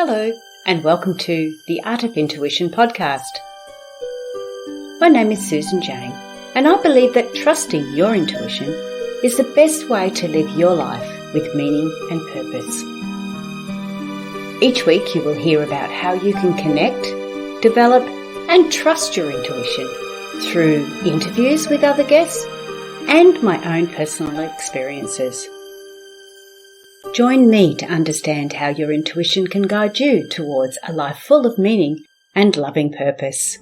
Hello, and welcome to the Art of Intuition podcast. My name is Susan Jane, and I believe that trusting your intuition is the best way to live your life with meaning and purpose. Each week you will hear about how you can connect, develop, and trust your intuition through interviews with other guests and my own personal experiences. Join me to understand how your intuition can guide you towards a life full of meaning and loving purpose.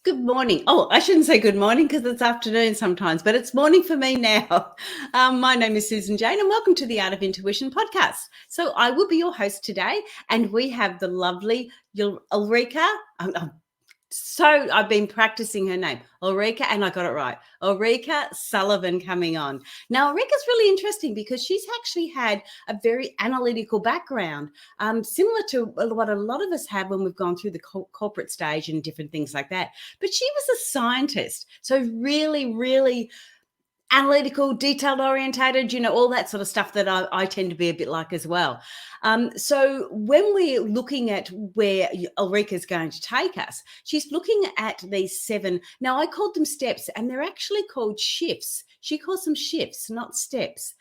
Good morning. Oh, I shouldn't say good morning because it's afternoon sometimes, but it's morning for me now. My name is Susan Jane and welcome to the Art of Intuition podcast. So I will be your host today, and we have the lovely Ulrika. I've been practicing her name, Ulrika, and I got it right. Ulrika Sullivan coming on. Now, Ulrika's really interesting because she's actually had a very analytical background, similar to what a lot of us have when we've gone through the corporate stage and different things like that. But she was a scientist, so really analytical, detailed orientated, all that sort of stuff that I tend to be a bit like as well. So when we're looking at where Ulrika is going to take us, she's looking at these 7. Now, I called them steps, and they're actually called shifts. She calls them shifts, not steps.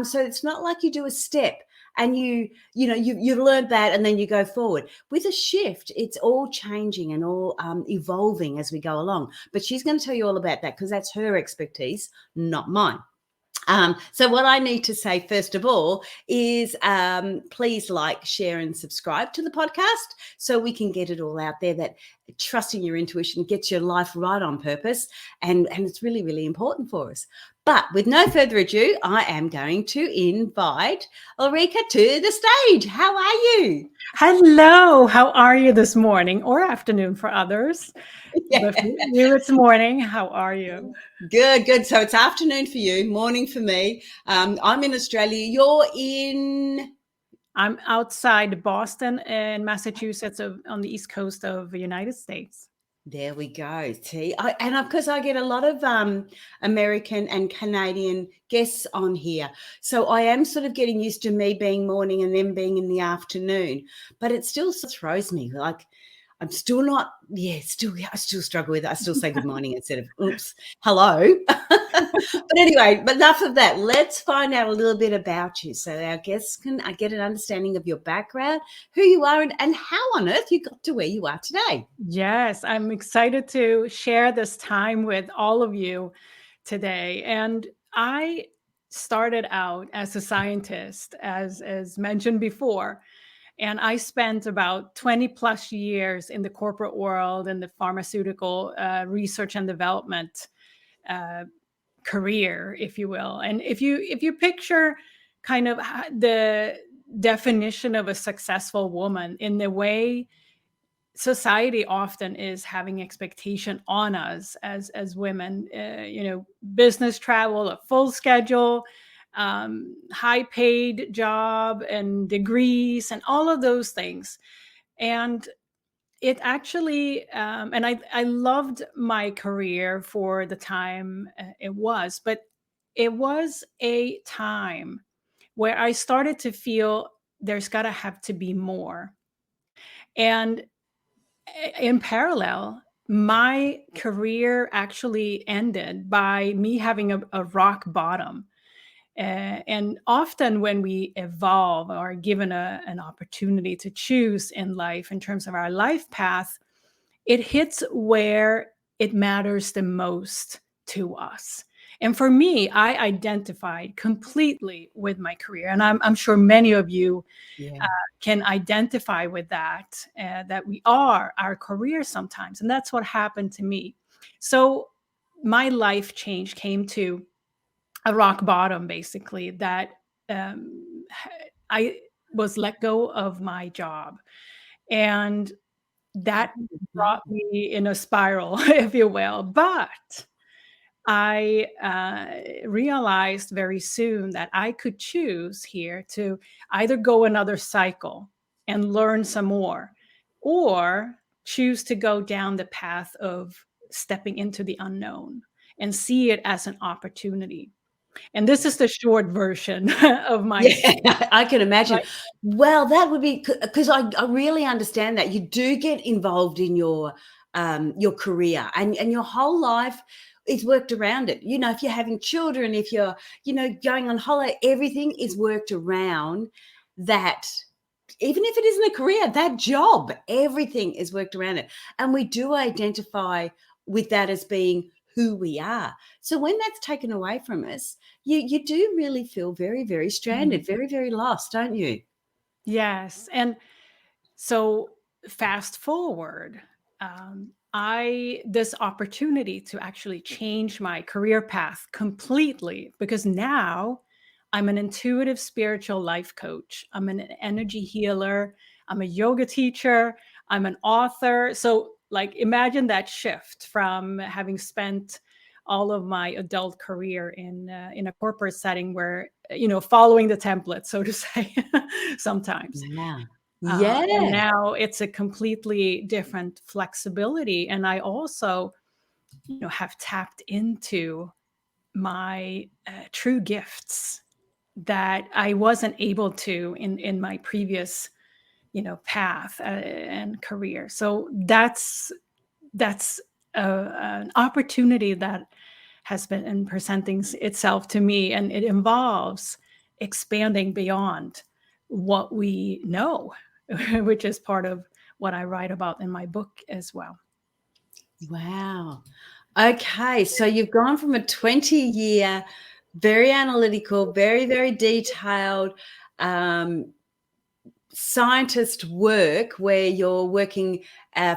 So it's not like you do a step and you learn that and then you go forward. With a shift, it's all changing and all evolving as we go along. But she's going to tell you all about that because that's her expertise, not mine. So what I need to say first of all is please like, share and subscribe to the podcast so we can get it all out there that trusting your intuition gets your life right on purpose, and it's really, really important for us. But with no further ado, I am going to invite Ulrika to the stage. How are you? Hello. How are you this morning or afternoon for others? Yeah. But for you, it's morning. How are you? Good. So it's afternoon for you, morning for me. I'm in Australia. You're in? I'm outside Boston in Massachusetts on the East Coast of the United States. There we go. See, because I get a lot of American and Canadian guests on here. So I am sort of getting used to me being morning and them being in the afternoon, but it still throws me. Like I'm still not, I still struggle with it. I still say good morning instead of oops, hello. But anyway, enough of that. Let's find out a little bit about you so our guests can get an understanding of your background, who you are, and how on earth you got to where you are today. Yes, I'm excited to share this time with all of you today. And I started out as a scientist, as mentioned before. And I spent about 20 plus years in the corporate world and the pharmaceutical research and development career, if you will. And if you picture kind of the definition of a successful woman in the way society often is having expectation on us as women, business travel, a full schedule, high paid job and degrees and all of those things. And it actually, and I loved my career for the time it was, but it was a time where I started to feel there's got to have to be more. And in parallel, my career actually ended by me having a rock bottom. And often when we evolve or are given an opportunity to choose in life in terms of our life path, it hits where it matters the most to us. And for me, I identified completely with my career. And I'm sure many of you can identify with that we are our career sometimes. And that's what happened to me. So my life change came to a rock bottom, basically, that I was let go of my job. And that brought me in a spiral, if you will. But I realized very soon that I could choose here to either go another cycle and learn some more, or choose to go down the path of stepping into the unknown and see it as an opportunity. And this is the short version of my Yeah, I can imagine. my Well, that would be because I really understand that. You do get involved in your career, and your whole life is worked around it. You know, if you're having children, if you're, going on holiday, everything is worked around that. Even if it isn't a career, that job, everything is worked around it. And we do identify with that as being who we are. So when that's taken away from us, you do really feel very, very stranded, very, very lost, don't you? Yes. And so fast forward, I this opportunity to actually change my career path completely, because now I'm an intuitive spiritual life coach. I'm an energy healer. I'm a yoga teacher. I'm an author. So like imagine that shift from having spent all of my adult career in a corporate setting where following the template, so to say, sometimes. Wow. And Yeah. now it's a completely different flexibility. And I also, have tapped into my true gifts that I wasn't able to in my previous, path and career. So that's an opportunity that has been presenting itself to me, and it involves expanding beyond what we know, which is part of what I write about in my book as well. Wow. Okay, so you've gone from a 20-year, very analytical, very, very detailed, scientist work where you're working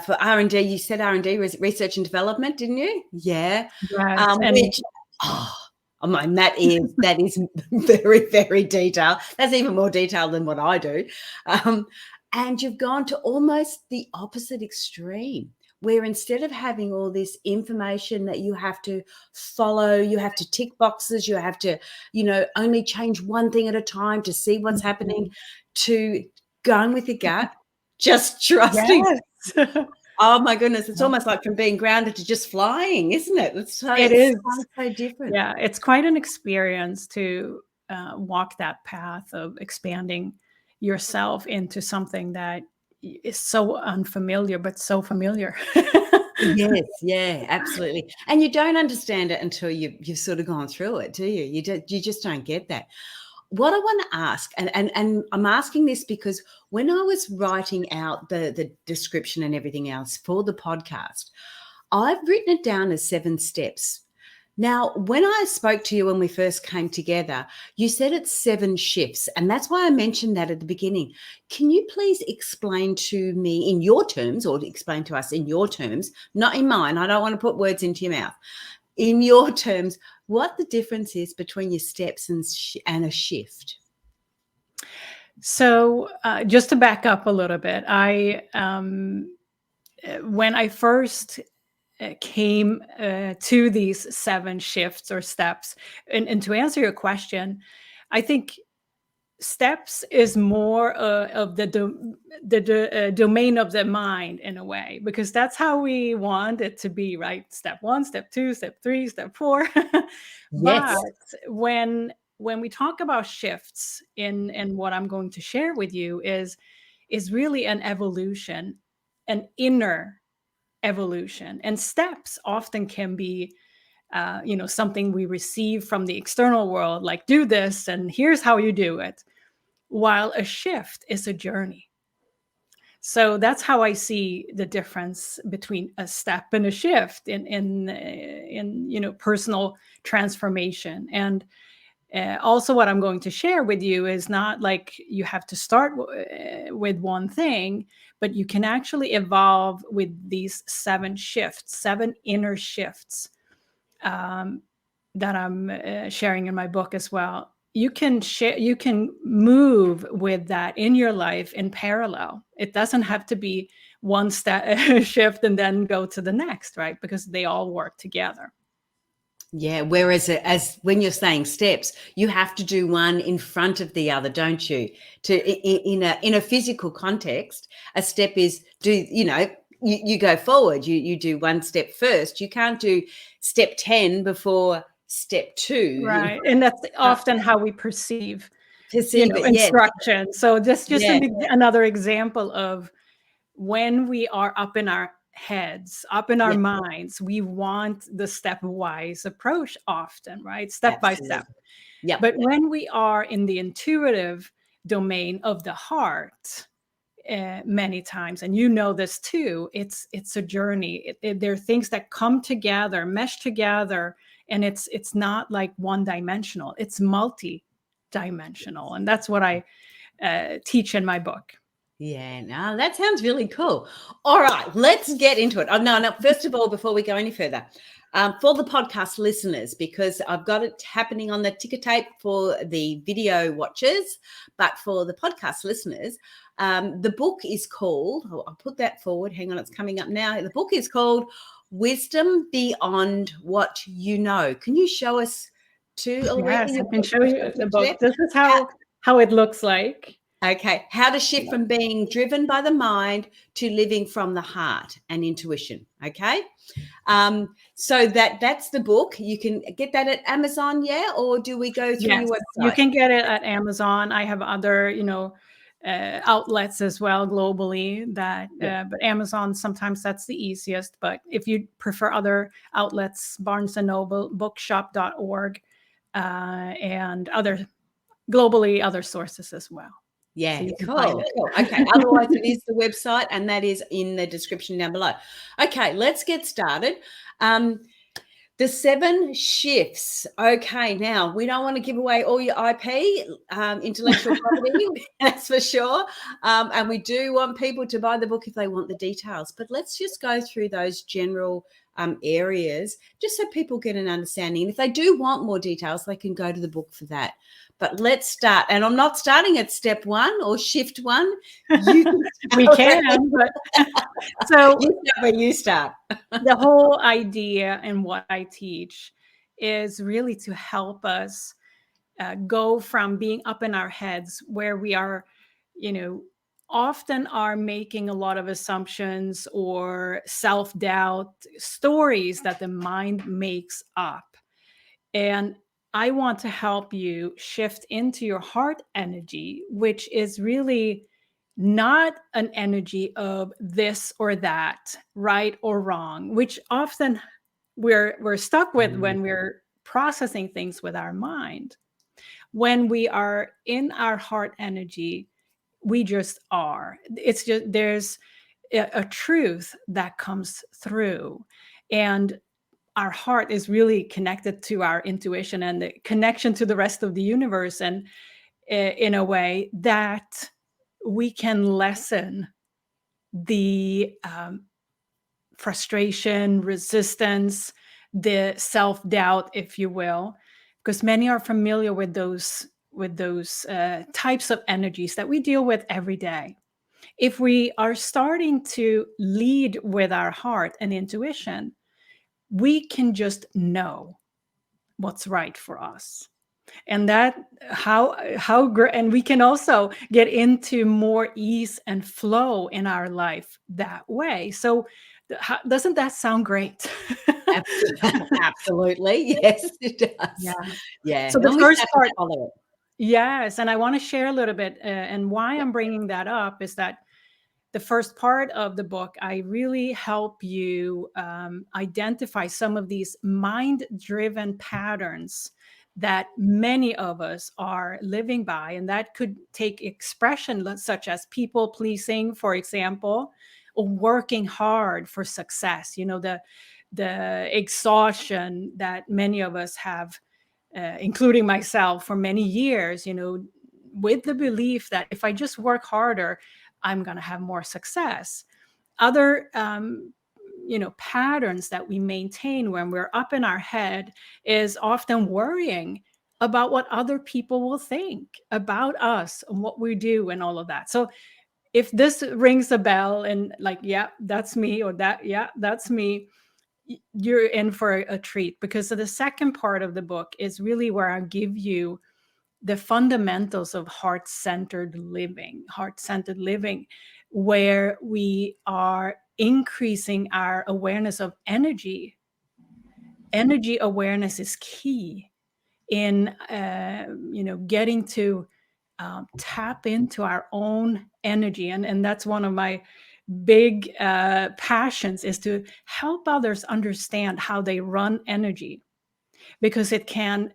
for R&D. You said R&D, research and development, didn't you? Yeah. Yes, and Which, I mean, that is very, very detailed. That's even more detailed than what I do. And you've gone to almost the opposite extreme, where instead of having all this information that you have to follow, you have to tick boxes, you have to, only change one thing at a time to see what's happening, to going with your gut, just trusting. yes, Oh my goodness, it's almost like from being grounded to just flying, isn't it? it It's is. so different. Yeah, it's quite an experience to walk that path of expanding yourself into something that is so unfamiliar, but so familiar. Yes, yeah, absolutely. And you don't understand it until you've sort of gone through it, do you? You just don't get that. What I want to ask, and I'm asking this because when I was writing out the description and everything else for the podcast, I've written it down as 7 steps. Now, when I spoke to you when we first came together, you said it's 7 shifts, and that's why I mentioned that at the beginning. Can you please explain to me in your terms, or explain to us in your terms, not in mine? I don't want to put words into your mouth. In your terms, what the difference is between your steps and a shift? So, just to back up a little bit, when I first came to these 7 shifts or steps, and to answer your question, I think steps is more of the domain of the mind in a way, because that's how we want it to be, right? Step 1, step 2, step 3, step 4. Yes. But when we talk about shifts in what I'm going to share with you is really an evolution, an inner evolution. And steps often can be something we receive from the external world, like do this and here's how you do it, while a shift is a journey. So that's how I see the difference between a step and a shift in personal transformation. And also what I'm going to share with you is not like you have to start with one thing, but you can actually evolve with these 7 shifts, 7 inner shifts, that I'm sharing in my book as well. You can move with that in your life in parallel. It doesn't have to be one step shift and then go to the next, right? Because they all work together. Yeah, whereas as when you're saying steps, you have to do one in front of the other, don't you? In a physical context, a step is you go forward. You do one step first. You can't do step 10 before step 2. Right. And that's often how we perceive Perceive it, yes. instruction. So just Yeah. another example of when we are up in our heads, up in our minds, we want the stepwise approach often, right? Step by step. Yeah. But when we are in the intuitive domain of the heart, many times, and you know this too, it's a journey. There are things that come together, mesh together, and it's not like one dimensional. It's multi-dimensional, and that's what I teach in my book. Yeah, no, that sounds really cool. All right, let's get into it. Oh, no, first of all, before we go any further, for the podcast listeners, because I've got it happening on the ticker tape for the video watchers, but for the podcast listeners, the book is called, I'll put that forward. Hang on, it's coming up now. The book is called Wisdom Beyond What You Know. Can you show us Yes, I can show you the book. This is how it looks like. Okay. How to shift from being driven by the mind to living from the heart and intuition. Okay. So that's the book. You can get that at Amazon, or do we go through your website? You can get it at Amazon. I have other, outlets as well globally but Amazon, sometimes that's the easiest. But if you prefer other outlets, Barnes and Noble, bookshop.org, and other sources as well. Yeah, so cool. Okay. Otherwise, it is the website, and that is in the description down below. Okay, let's get started. The 7 shifts. Okay, now we don't want to give away all your IP, intellectual property, that's for sure. And we do want people to buy the book if they want the details. But let's just go through those general areas, just so people get an understanding. And if they do want more details, they can go to the book for that. But let's start. And I'm not starting at step 1 or shift 1. We can, but so you start where you start. The whole idea and what I teach is really to help us go from being up in our heads, where we are, often are making a lot of assumptions or self-doubt stories that the mind makes up. And I want to help you shift into your heart energy, which is really not an energy of this or that, right or wrong, which often we're stuck with when we're processing things with our mind. When we are in our heart energy, we just are. It's just, there's a truth that comes through, and our heart is really connected to our intuition and the connection to the rest of the universe, and in a way that we can lessen the frustration, resistance, the self-doubt, if you will, because many are familiar with those types of energies that we deal with every day. If we are starting to lead with our heart and intuition, we can just know what's right for us. And that and we can also get into more ease and flow in our life that way. So doesn't that sound great? Absolutely. Yes, it does. Yeah. So the first part, yes, and I want to share a little bit, and why I'm bringing that up is that the first part of the book, I really help you identify some of these mind-driven patterns that many of us are living by. And that could take expression such as people pleasing, for example, or working hard for success. The exhaustion that many of us have, including myself, for many years, with the belief that if I just work harder, I'm going to have more success. Other, patterns that we maintain when we're up in our head is often worrying about what other people will think about us and what we do and all of that. So if this rings a bell and like, yeah, that's me, or that, yeah, that's me, you're in for a treat, because the second part of the book is really where I give you the fundamentals of heart-centered living, where we are increasing our awareness of energy. Energy awareness is key in getting to tap into our own energy, and that's one of my big passions, is to help others understand how they run energy, because it can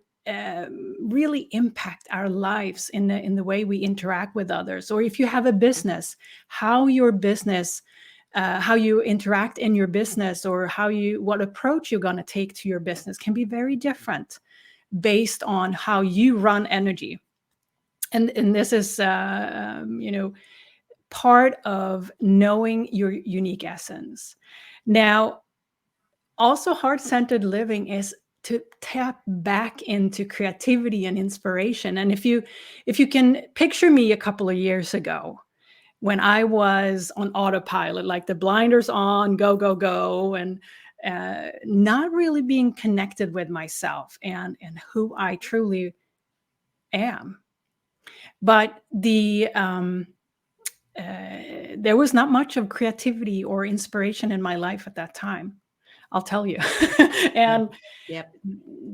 really impact our lives in the way we interact with others. Or if you have a business, how your business how you interact in your business, or what approach you're going to take to your business can be very different based on how you run energy. And this is part of knowing your unique essence. Now, also, heart-centered living is to tap back into creativity and inspiration. And if you can picture me a couple of years ago, when I was on autopilot, like the blinders on, go, go, go, and not really being connected with myself and who I truly am. But there was not much of creativity or inspiration in my life at that time, I'll tell you. And Yep.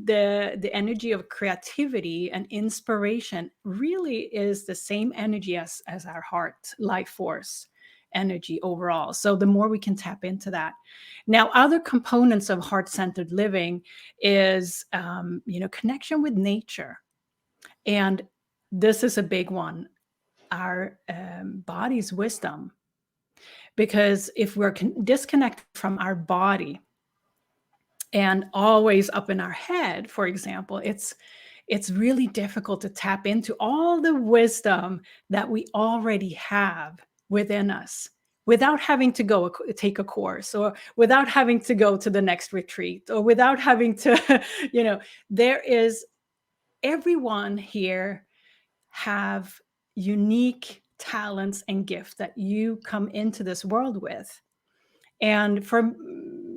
the energy of creativity and inspiration really is the same energy as our heart life force energy overall. So the more we can tap into that. Now, other components of heart-centered living is connection with nature. And this is a big one, our body's wisdom. Because if we're disconnected from our body and always up in our head, for example, it's really difficult to tap into all the wisdom that we already have within us without having to go take a course, or without having to go to the next retreat, or without having to, everyone here have unique talents and gifts that you come into this world with. And from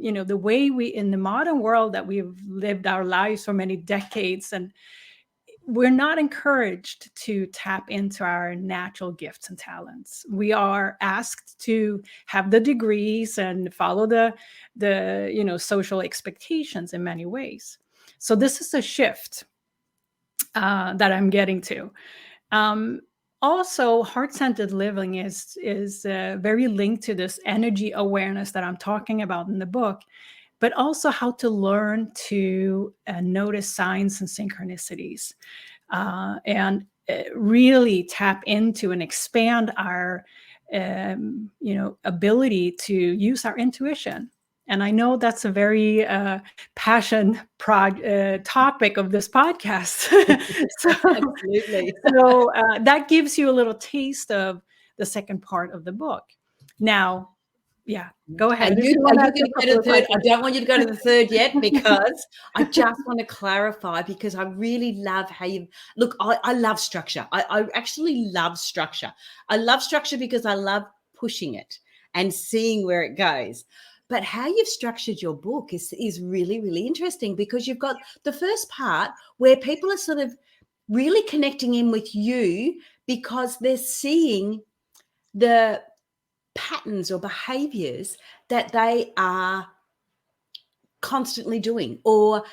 the way we, in the modern world that we've lived our lives for many decades, and we're not encouraged to tap into our natural gifts and talents. We are asked to have the degrees and follow the social expectations in many ways. So this is a shift that I'm getting to. Also, heart-centered living is very linked to this energy awareness that I'm talking about in the book, but also how to learn to notice signs and synchronicities, and really tap into and expand our ability to use our intuition. And I know that's a very passion topic of this podcast. Absolutely. So that gives you a little taste of the second part of the book. Now, yeah, go ahead. Are you going to go to the third? I don't want you to go to the third yet, because I just want to clarify, because I really love how you look. I love structure. I actually love structure. I love structure because I love pushing it and seeing where it goes. But how you've structured your book is really, really interesting, because you've got the first part where people are sort of really connecting in with you because they're seeing the patterns or behaviors that they are constantly doing, or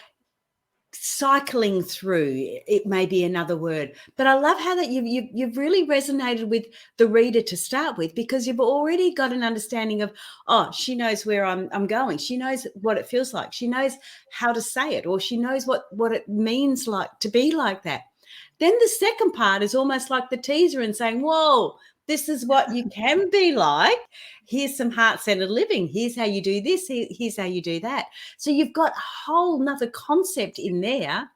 cycling through, it may be another word. But I love how that you've really resonated with the reader to start with, because you've already got an understanding of, oh, she knows where I'm going. She knows what it feels like. She knows how to say it, or she knows what it means like to be like that. Then the second part is almost like the teaser and saying, whoa, this is what you can be like. Here's some heart-centered living. Here's how you do this. Here's how you do that. So you've got a whole nother concept in there.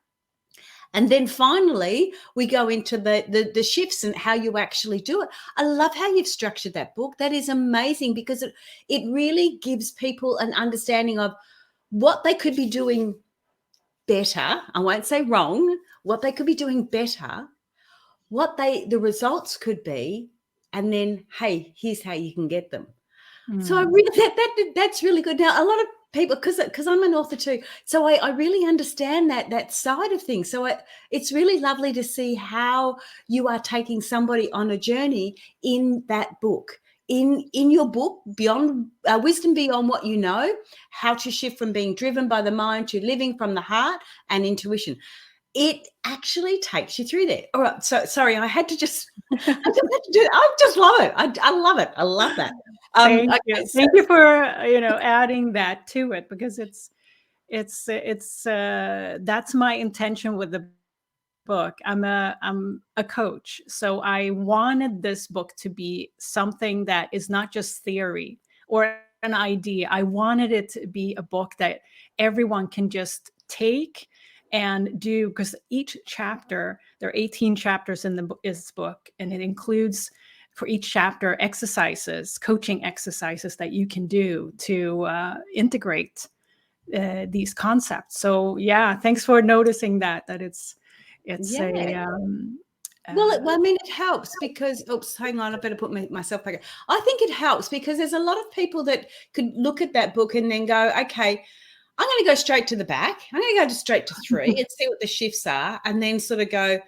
And then finally, we go into the shifts and how you actually do it. I love how you've structured that book. That is amazing, because it really gives people an understanding of what they could be doing better. I won't say wrong. What they could be doing better, what the results could be, and then, hey, here's how you can get them. So I really that's really good. Now, a lot of people, because I'm an author too, so I really understand that side of things. So it's really lovely to see how you are taking somebody on a journey in that book, in your book, Beyond Wisdom Beyond What You Know, how to shift from being driven by the mind to living from the heart and intuition. It actually takes you through there. All right. So sorry, I had to just, I just had to do it. I just love it. I love it. I love that. Thank you. Thank you for, adding that to it, because that's my intention with the book. I'm a coach, so I wanted this book to be something that is not just theory or an idea. I wanted it to be a book that everyone can just take and do, because each chapter, there are 18 chapters in this book, and it includes for each chapter exercises, coaching exercises that you can do to integrate these concepts. So yeah, thanks for noticing that it's yeah. Well, I mean, it helps because, oops, hang on, I better put myself back. I think it helps because there's a lot of people that could look at that book and then go, okay, I'm going to go straight to the back. I'm going to go straight to 3 and see what the shifts are, and then sort of go,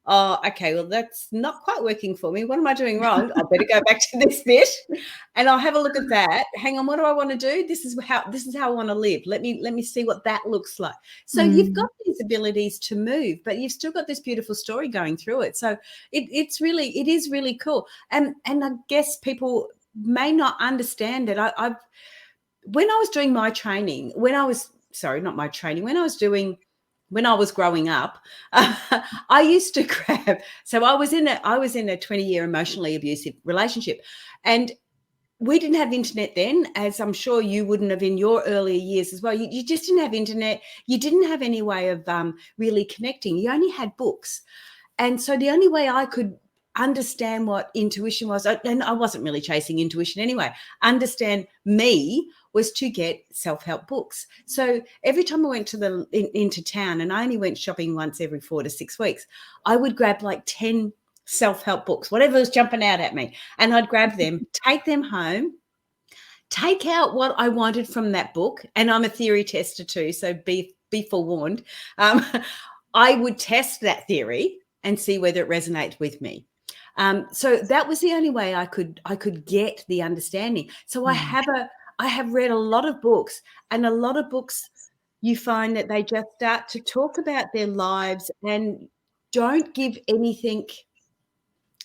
oh, okay, well, that's not quite working for me. What am I doing wrong? I better go back to this bit, and I'll have a look at that. Hang on, what do I want to do? This is how I want to live. Let me see what that looks like. So you've got these abilities to move, but you've still got this beautiful story going through it. So it is really cool. And I guess people may not understand it. When I was doing my training, when I was growing up, I used to grab. So I was in a 20-year emotionally abusive relationship, and we didn't have internet then, as I'm sure you wouldn't have in your earlier years as well. You just didn't have internet. You didn't have any way of really connecting. You only had books, and so the only way I could understand what intuition was, and I wasn't really chasing intuition anyway, understand me, was to get self-help books. So every time I went into town, and I only went shopping once every 4 to 6 weeks, I would grab like 10 self-help books, whatever was jumping out at me, and I'd grab them, take them home, take out what I wanted from that book. And I'm a theory tester too, so be forewarned. I would test that theory and see whether it resonates with me. So that was the only way I could get the understanding. So I have read a lot of books, and a lot of books you find that they just start to talk about their lives and don't give anything.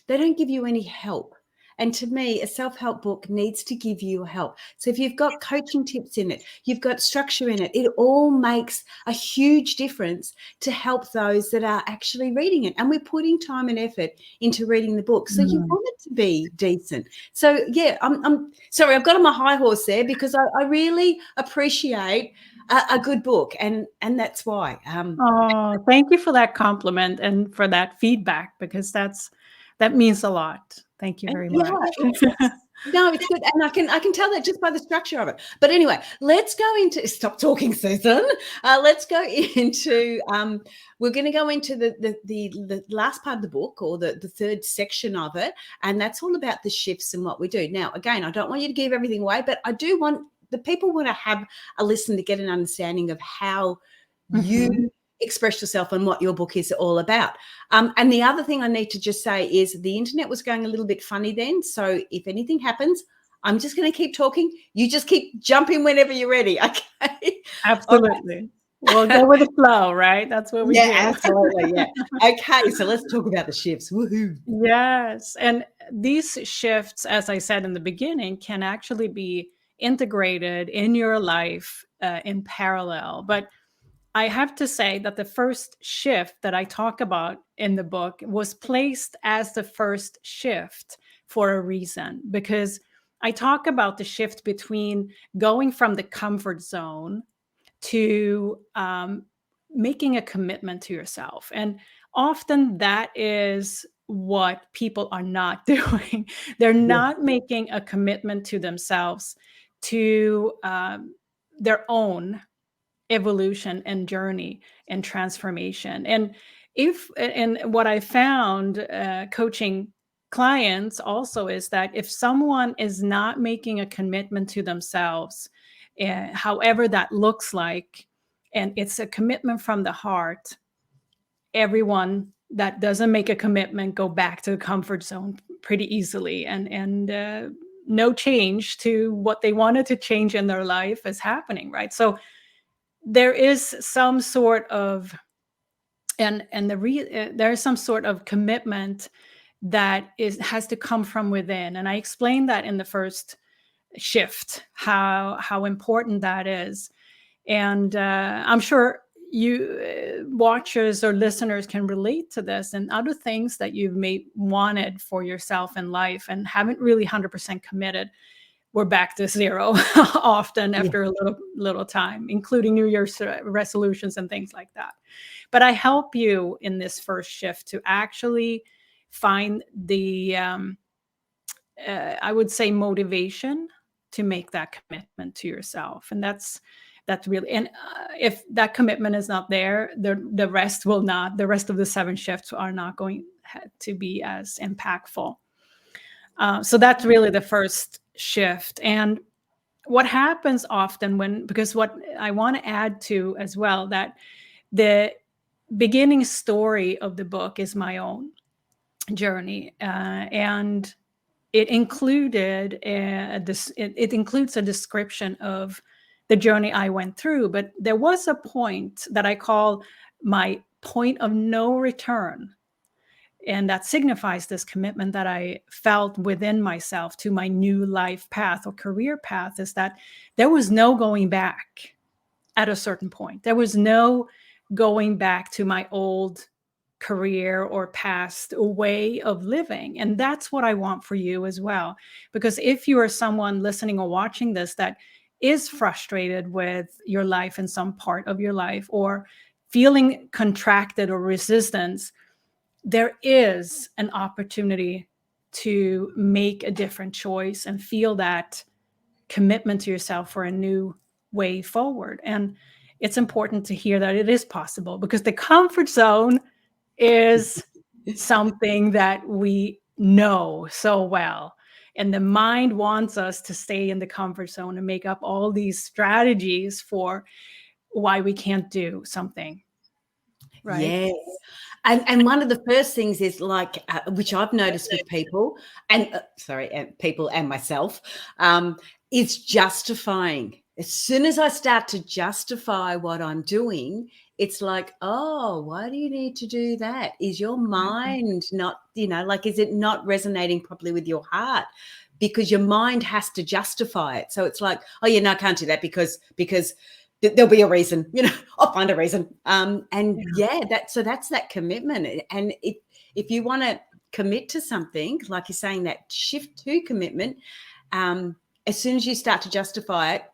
They don't give you any help. And to me, a self-help book needs to give you help. So if you've got coaching tips in it, you've got structure in it, it all makes a huge difference to help those that are actually reading it. And we're putting time and effort into reading the book. So you want it to be decent. So yeah, I'm sorry, I've got on my high horse there because I really appreciate a good book. And that's why. Thank you for that compliment and for that feedback, because that means a lot. Thank you very much. No, it's good. And I can tell that just by the structure of it. But anyway, let's go into, stop talking, Susan. Let's go into, we're going to go into the last part of the book, or the third section of it. And that's all about the shifts and what we do. Now, again, I don't want you to give everything away, but I do want the people want to have a listen to get an understanding of how you express yourself and what your book is all about. And the other thing I need to just say is the internet was going a little bit funny then. So if anything happens, I'm just going to keep talking. You just keep jumping whenever you're ready. Okay. Absolutely. We'll go with the flow, right? That's what we do. Absolutely. Yeah. Okay. So let's talk about the shifts. Woohoo. Yes. And these shifts, as I said in the beginning, can actually be integrated in your life in parallel. But I have to say that the first shift that I talk about in the book was placed as the first shift for a reason, because I talk about the shift between going from the comfort zone to making a commitment to yourself. And often that is what people are not doing. They're not making a commitment to themselves, to their own evolution and journey and transformation. And what I found coaching clients also is that if someone is not making a commitment to themselves, however that looks like, and it's a commitment from the heart, everyone that doesn't make a commitment go back to the comfort zone pretty easily. And no change to what they wanted to change in their life is happening, right? So there is some sort of there is some sort of commitment that has to come from within, and I explained that in the first shift, how important that is. And I'm sure you watchers or listeners can relate to this and other things that you've wanted for yourself in life and haven't really 100% committed. We're back to zero often after a little time, including New Year's resolutions and things like that. But I help you in this first shift to actually find the, I would say, motivation to make that commitment to yourself. And that's really, and if that commitment is not there, the rest will not, the rest of the 7 shifts are not going to be as impactful. So that's really the first shift. And what happens often because what I want to add to as well, that the beginning story of the book is my own journey. And it included it includes a description of the journey I went through. But there was a point that I call my point of no return. And that signifies this commitment that I felt within myself to my new life path or career path, is that there was no going back at a certain point. There was no going back to my old career or past way of living. And that's what I want for you as well. Because if you are someone listening or watching this that is frustrated with your life in some part of your life, or feeling contracted or resistance, there is an opportunity to make a different choice and feel that commitment to yourself for a new way forward. And it's important to hear that it is possible, because the comfort zone is something that we know so well. And the mind wants us to stay in the comfort zone and make up all these strategies for why we can't do something. Right? Yes. And one of the first things is like, which I've noticed with people and people and myself, is justifying. As soon as I start to justify what I'm doing, it's like, oh, why do you need to do that? Is your mind not, is it not resonating properly with your heart? Because your mind has to justify it. So it's like, oh, yeah, no, I can't do that because there'll be a reason, I'll find a reason. That's that commitment. And if you want to commit to something, like you're saying, that shift to commitment, as soon as you start to justify it,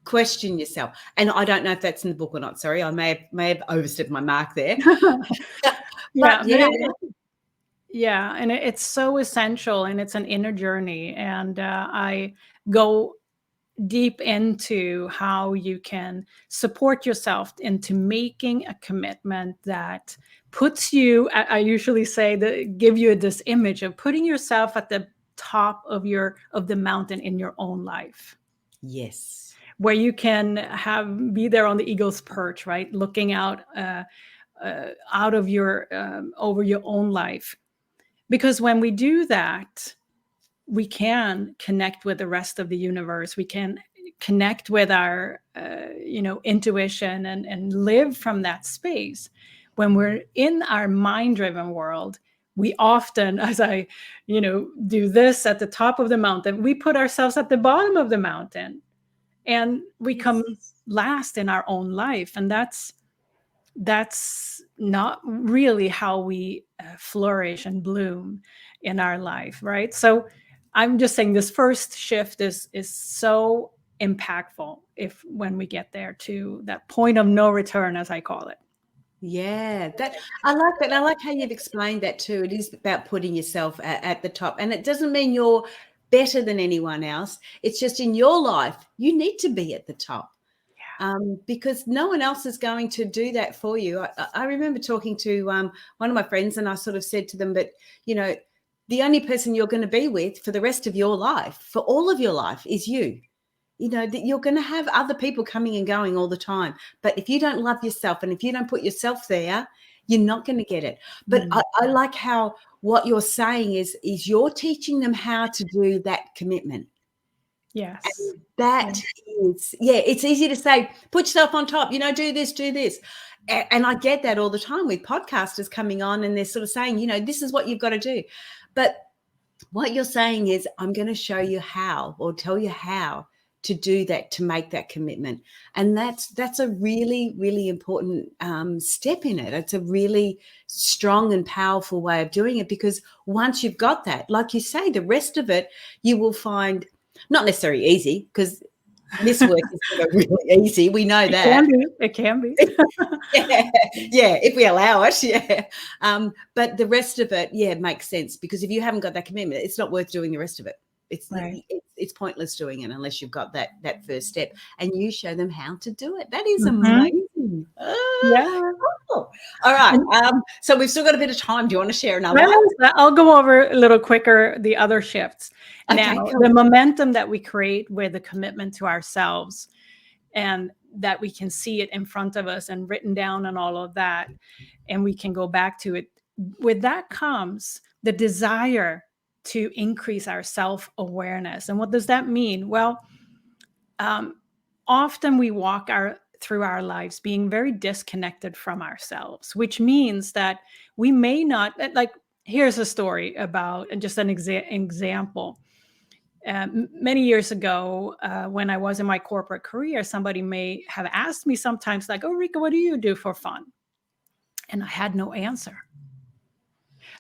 question yourself. And I don't know if that's in the book or not. Sorry, I may have overstepped my mark there. And it's so essential, and it's an inner journey. And I go deep into how you can support yourself into making a commitment that puts you, I usually say, give you this image of putting yourself at the top of the mountain in your own life. Yes. Where you can be there on the eagle's perch, right? Looking out of your, over your own life. Because when we do that, we can connect with the rest of the universe. We can connect with our, intuition and live from that space. When we're in our mind-driven world, we often, as I, do this at the top of the mountain, we put ourselves at the bottom of the mountain, and we come last in our own life. And that's not really how we flourish and bloom in our life, right? So I'm just saying this first shift is so impactful when we get there to that point of no return, as I call it. Yeah, I like that. And I like how you've explained that too. It is about putting yourself at the top, and it doesn't mean you're better than anyone else. It's just in your life, you need to be at the top. Because no one else is going to do that for you. I remember talking to one of my friends, and I sort of said to them, but, the only person you're going to be with for the rest of your life, for all of your life, is you. That you're going to have other people coming and going all the time. But if you don't love yourself, and if you don't put yourself there, you're not going to get it. But I like how what you're saying is you're teaching them how to do that commitment. Yes. That is, it's easy to say, put yourself on top, do this, do this. And I get that all the time with podcasters coming on and they're sort of saying, this is what you've got to do. But what you're saying is, I'm going to show you how, or tell you how to do that, to make that commitment. And that's a really, really important step in it. It's a really strong and powerful way of doing it, because once you've got that, like you say, the rest of it you will find not necessarily easy, because this work is never really easy. We know that. It can be. yeah, if we allow it, but the rest of it, makes sense, because if you haven't got that commitment, it's not worth doing the rest of it. It's pointless doing it unless you've got that first step, and you show them how to do it. That is amazing. Cool. All right. So we've still got a bit of time. Do you want to share another one? I'll go over a little quicker the other shifts. Okay, Now, cool. the momentum that we create with the commitment to ourselves, and that we can see it in front of us and written down and all of that, and we can go back to it. With that comes the desire to increase our self-awareness. And what does that mean? Well, often we walk through our lives being very disconnected from ourselves, which means that we may not, like, here's a story about, and just an example. Many years ago, when I was in my corporate career, somebody may have asked me sometimes, like, Ulrika, what do you do for fun? And I had no answer.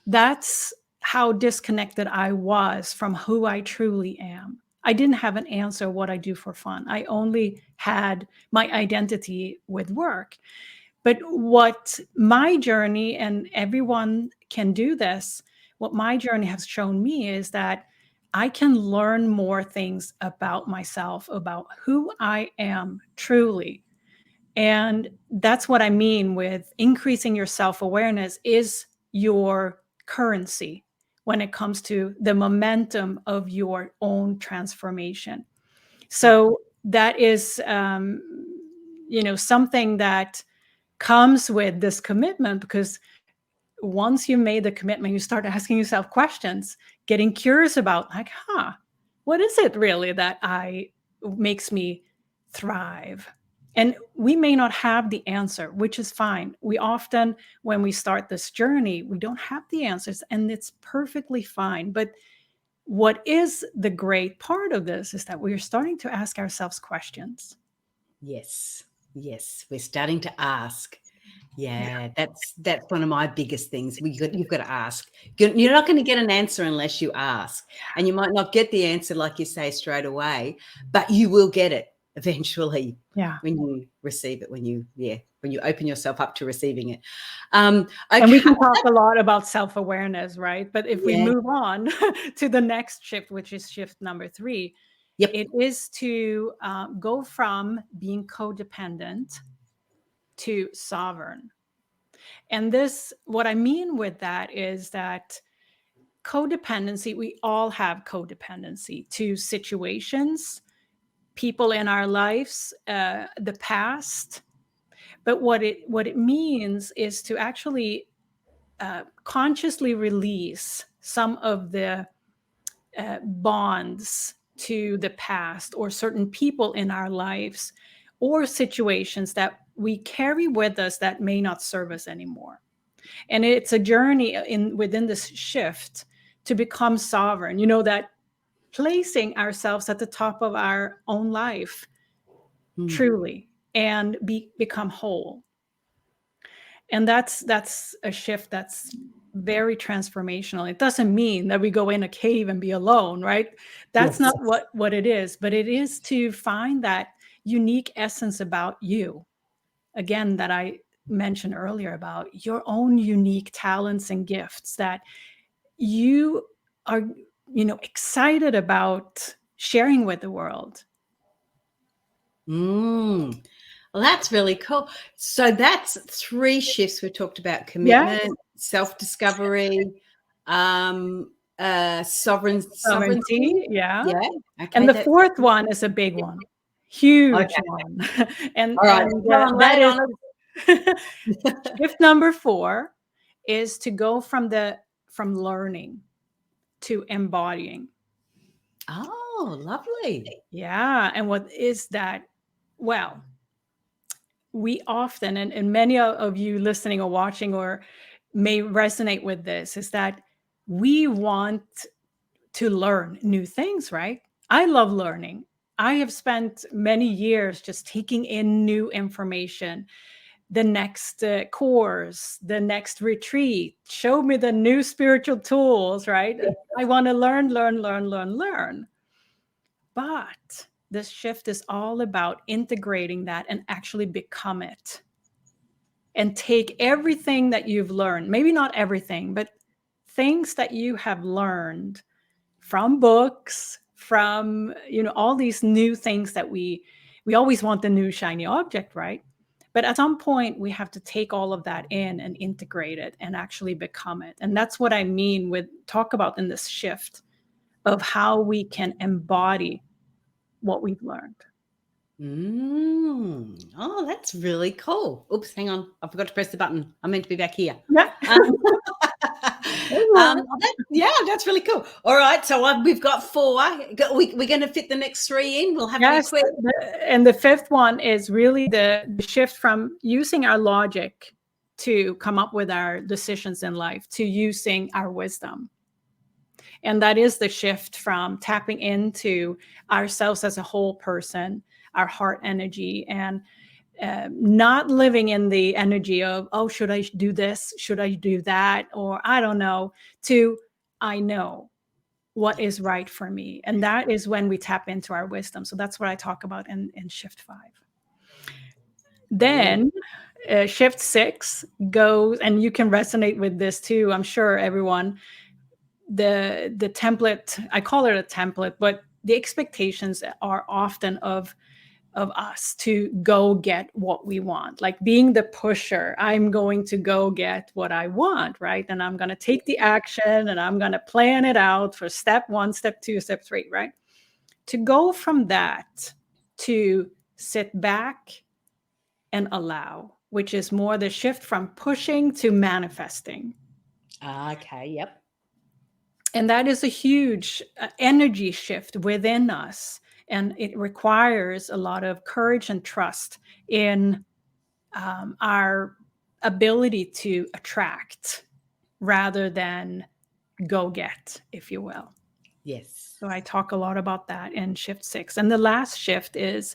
That's how disconnected I was from who I truly am. I didn't have an answer what I do for fun. I only had my identity with work. But what my journey, and everyone can do this, what my journey has shown me is that I can learn more things about myself, about who I am truly. And that's what I mean with increasing your self-awareness is your currency when it comes to the momentum of your own transformation. So that is, something that comes with this commitment, because once you made the commitment, you start asking yourself questions, getting curious about, like, what is it really that makes me thrive? And we may not have the answer, which is fine. We often, when we start this journey, we don't have the answers, and it's perfectly fine. But what is the great part of this is that we're starting to ask ourselves questions. Yes, we're starting to ask. Yeah, that's one of my biggest things. You've got to ask. You're not going to get an answer unless you ask, and you might not get the answer, like you say, straight away, but you will get it eventually. Yeah. When you receive it, when you open yourself up to receiving it. Okay. And we can talk a lot about self-awareness, right? But if we move on to the next shift, which is shift number 3, it is to go from being codependent to sovereign. And this, what I mean with that is that codependency, we all have codependency to situations, people in our lives, the past. But what it means is to actually consciously release some of the bonds to the past, or certain people in our lives, or situations that we carry with us that may not serve us anymore. And it's a journey within this shift to become sovereign, that placing ourselves at the top of our own life, truly, and become whole. And that's a shift that's very transformational. It doesn't mean that we go in a cave and be alone, right? That's not what it is, but it is to find that unique essence about you. Again, that I mentioned earlier, about your own unique talents and gifts that you are, excited about sharing with the world. Well, that's really cool. So that's 3 shifts we talked about: commitment, self-discovery, sovereignty. Yeah. Okay, and the 4th one is a big one, huge one. And, all right, that is shift number 4 is to go from learning to embodying. Oh, lovely. Yeah. And what is that? Well, we often, and many of you listening or watching or may resonate with this, is that we want to learn new things, right? I love learning. I have spent many years just taking in new information, the next course, the next retreat, show me the new spiritual tools, right? I want to learn, learn, learn, learn, learn. But this shift is all about integrating that and actually become it. And take everything that you've learned, maybe not everything, but things that you have learned from books, from, all these new things that we always want the new shiny object, right? But at some point we have to take all of that in and integrate it and actually become it. And that's what I mean with talk about in this shift of how we can embody what we've learned. Oh, that's really cool. Oops, hang on. I forgot to press the button. I meant to be back here. Yeah. That's really cool. All right, so we've got 4. We're going to fit the next 3 in. We'll have to be quick. And the 5th one is really the shift from using our logic to come up with our decisions in life to using our wisdom. And that is the shift from tapping into ourselves as a whole person, our heart energy, and not living in the energy of, oh, should I do this? Should I do that? Or I don't know, to I know what is right for me. And that is when we tap into our wisdom. So that's what I talk about in shift 5. Then shift 6 goes, and you can resonate with this too, I'm sure everyone, the template, I call it a template, but the expectations are often of us to go get what we want, like being the pusher. I'm going to go get what I want, right? And I'm going to take the action and I'm going to plan it out for step 1, step 2, step 3, right? To go from that to sit back and allow, which is more the shift from pushing to manifesting. Okay, yep. And that is a huge energy shift within us. And it requires a lot of courage and trust in our ability to attract rather than go get, if you will. Yes. So I talk a lot about that in shift 6. And the last shift is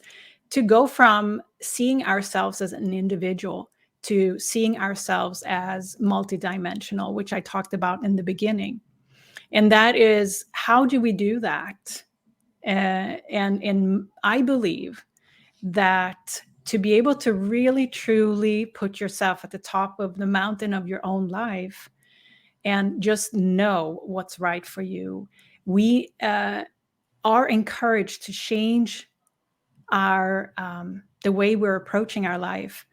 to go from seeing ourselves as an individual to seeing ourselves as multidimensional, which I talked about in the beginning. And that is, how do we do that? And I believe that to be able to really, truly put yourself at the top of the mountain of your own life and just know what's right for you, we are encouraged to change our the way we're approaching our life,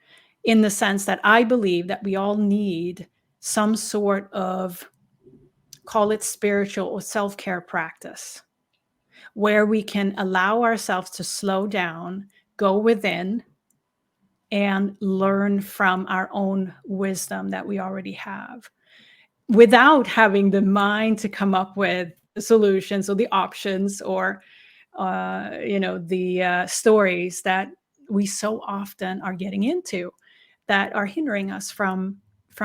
in the sense that I believe that we all need some sort of, call it spiritual or self-care practice, where we can allow ourselves to slow down, go within, and learn from our own wisdom that we already have, without having the mind to come up with the solutions or the options or the stories that we so often are getting into that are hindering us from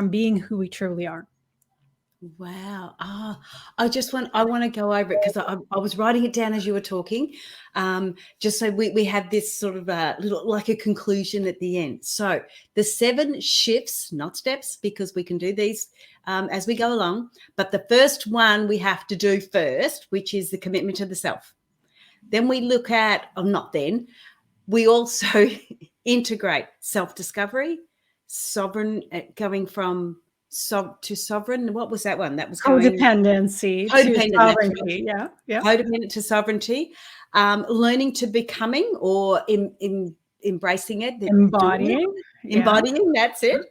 being who we truly are. Wow. I want to go over it because I was writing it down as you were talking, just so we have this sort of little, like a conclusion at the end. So the 7 shifts, not steps, because we can do these as we go along. But the first one we have to do first, which is the commitment to the self. Then we look at, we also integrate self-discovery, sovereign, going from to sovereign. What was that one? That was codependency to sovereignty. Yeah. Codependent to sovereignty, learning to becoming, or embracing it, embodying. That's it.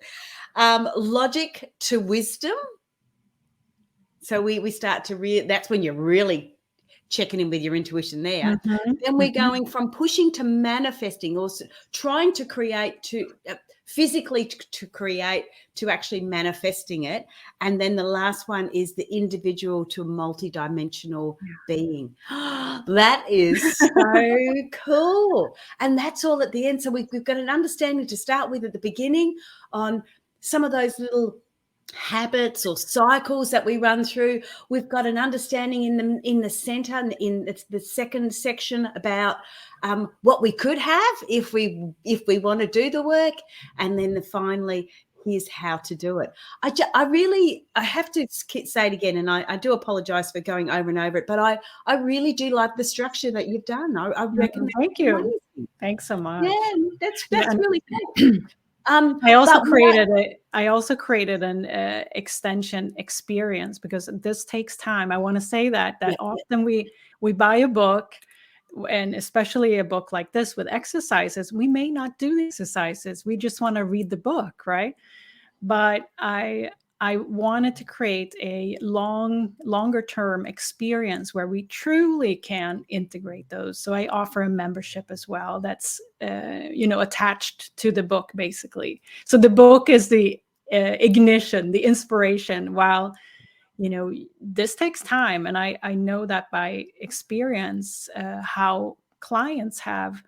Logic to wisdom. So we start to that's when you really checking in with your intuition there. Mhm, Then we're mhm. going from pushing to manifesting, or trying to create, to physically to create, to actually manifesting it. And then the last one is the individual to multidimensional being. That is so cool. And that's all at the end. So we've got an understanding to start with at the beginning on some of those little habits or cycles that we run through. We've got an understanding in the center, in the second section, about what we could have if we want to do the work, and then finally, here's how to do it. I have to say it again, and I do apologize for going over and over it, but I really do like the structure that you've done. I reckon that's Thank you. amazing. Thanks so much. Yeah, that's Yeah, and really cool. I also But created an extension experience, because this takes time. I want to say that yeah, often we buy a book, and especially a book like this with exercises, we may not do the exercises. We just want to read the book, right? But I wanted to create a longer term experience where we truly can integrate those. So I offer a membership as well that's attached to the book, basically. So the book is the ignition, the inspiration, while this takes time. And I know that by experience, how clients have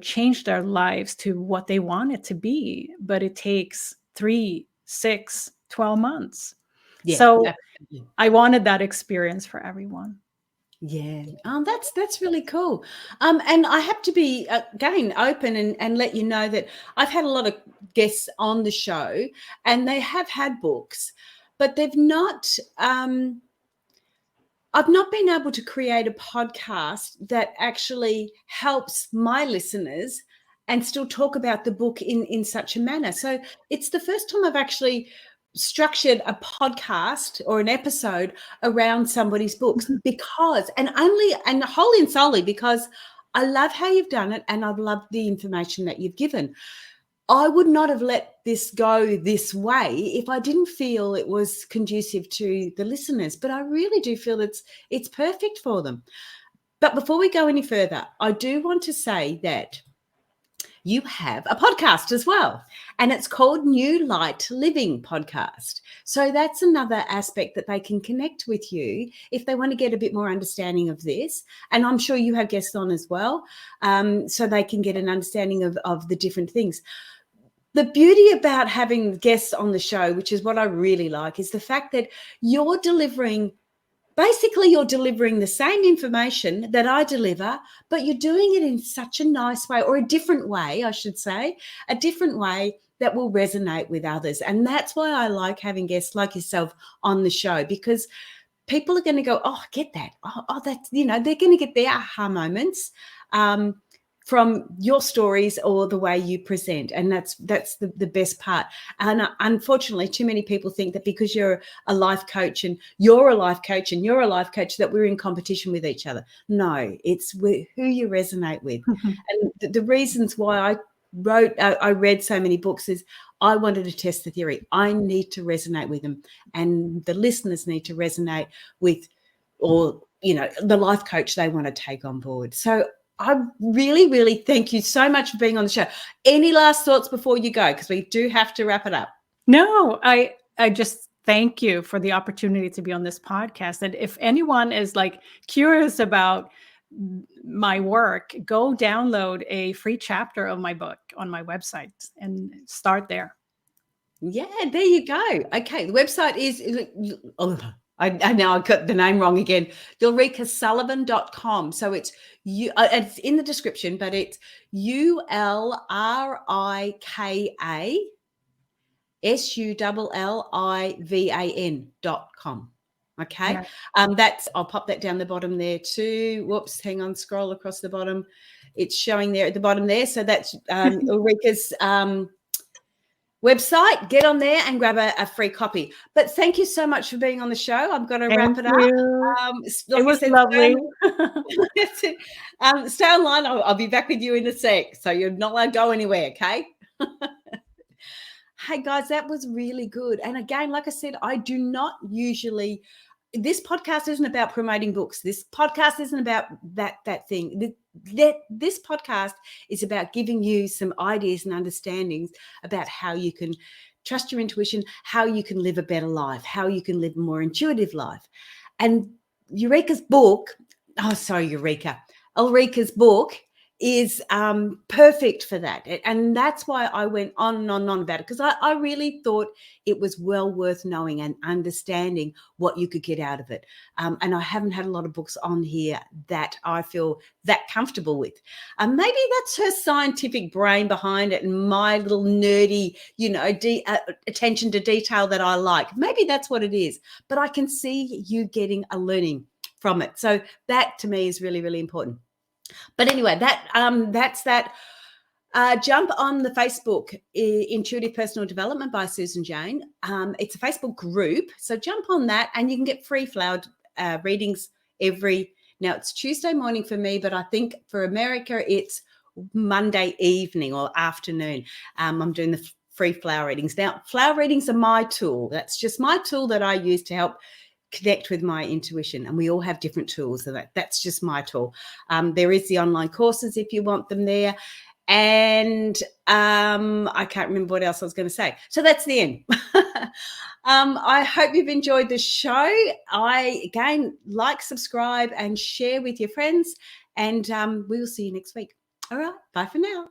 changed their lives to what they want it to be, but it takes 3, 6, 12 months. yeah, So absolutely. I wanted that experience for everyone. Yeah. That's really cool. And I have to be again open and let you know that I've had a lot of guests on the show, and they have had books, but they've not. I've not been able to create a podcast that actually helps my listeners and still talk about the book in such a manner. So it's the first time I've actually structured a podcast or an episode around somebody's books, because and wholly and solely because I love how you've done it, and I've loved the information that you've given. I would not have let this go this way if I didn't feel it was conducive to the listeners, but I really do feel it's perfect for them. But before we go any further, I do want to say that you have a podcast as well, and it's called New Light Living Podcast. So that's another aspect that they can connect with you if they want to get a bit more understanding of this. And I'm sure you have guests on as well, so they can get an understanding of the different things. The beauty about having guests on the show, which is what I really like, is the fact that you're delivering the same information that I deliver, but you're doing it in such a nice way, or a different way, I should say, a different way that will resonate with others. And that's why I like having guests like yourself on the show, because people are going to go, oh, I get that. Oh, that's, they're going to get their aha moments from your stories or the way you present. And that's the best part. And unfortunately, too many people think that because you're a life coach and you're a life coach and you're a life coach, that we're in competition with each other. No, it's who you resonate with. And the reasons why I read so many books is I wanted to test the theory. I need to resonate with them, and the listeners need to resonate with, or the life coach they want to take on board. So I really, really thank you so much for being on the show. Any last thoughts before you go? Because we do have to wrap it up. No, I just thank you for the opportunity to be on this podcast. And if anyone is curious about my work, go download a free chapter of my book on my website and start there. Yeah, there you go. Okay, the website is I now I got the name wrong again. ulrikasullivan.com. So it's it's in the description, but it's ULRIKASULLIVAN.com. Okay. Yeah. I'll pop that down the bottom there too. Whoops, hang on, scroll across the bottom. It's showing there at the bottom there. So that's Ulrika's website. Get on there and grab a free copy. But thank you so much for being on the show. I've got to wrap it up. It was lovely. Stay online. I'll be back with you in a sec. So you're not allowed to go anywhere, okay? Hey, guys, that was really good. And again, like I said, I do not usually this podcast isn't about promoting books. This podcast isn't about that thing. This podcast is about giving you some ideas and understandings about how you can trust your intuition, how you can live a better life, how you can live a more intuitive life. And Ulrika's book is perfect for that. And that's why I went on and on and on about it, because I really thought it was well worth knowing and understanding what you could get out of it. And I haven't had a lot of books on here that I feel that comfortable with. Maybe that's her scientific brain behind it and my little nerdy, attention to detail that I like. Maybe that's what it is. But I can see you getting a learning from it. So that to me is really, really important. But anyway, that's that. Jump on the Facebook, Intuitive Personal Development by Susan Jane. It's a Facebook group, so jump on that, and you can get free flower readings now it's Tuesday morning for me, but I think for America it's Monday evening or afternoon. I'm doing the free flower readings. Now, flower readings are my tool. That's just my tool that I use to help connect with my intuition, and we all have different tools, so that's just my tool. There is the online courses if you want them there, and I can't remember what else I was going to say, so that's the end. I hope you've enjoyed the show. Again, like, subscribe and share with your friends, and we will see you next week. All right, bye for now.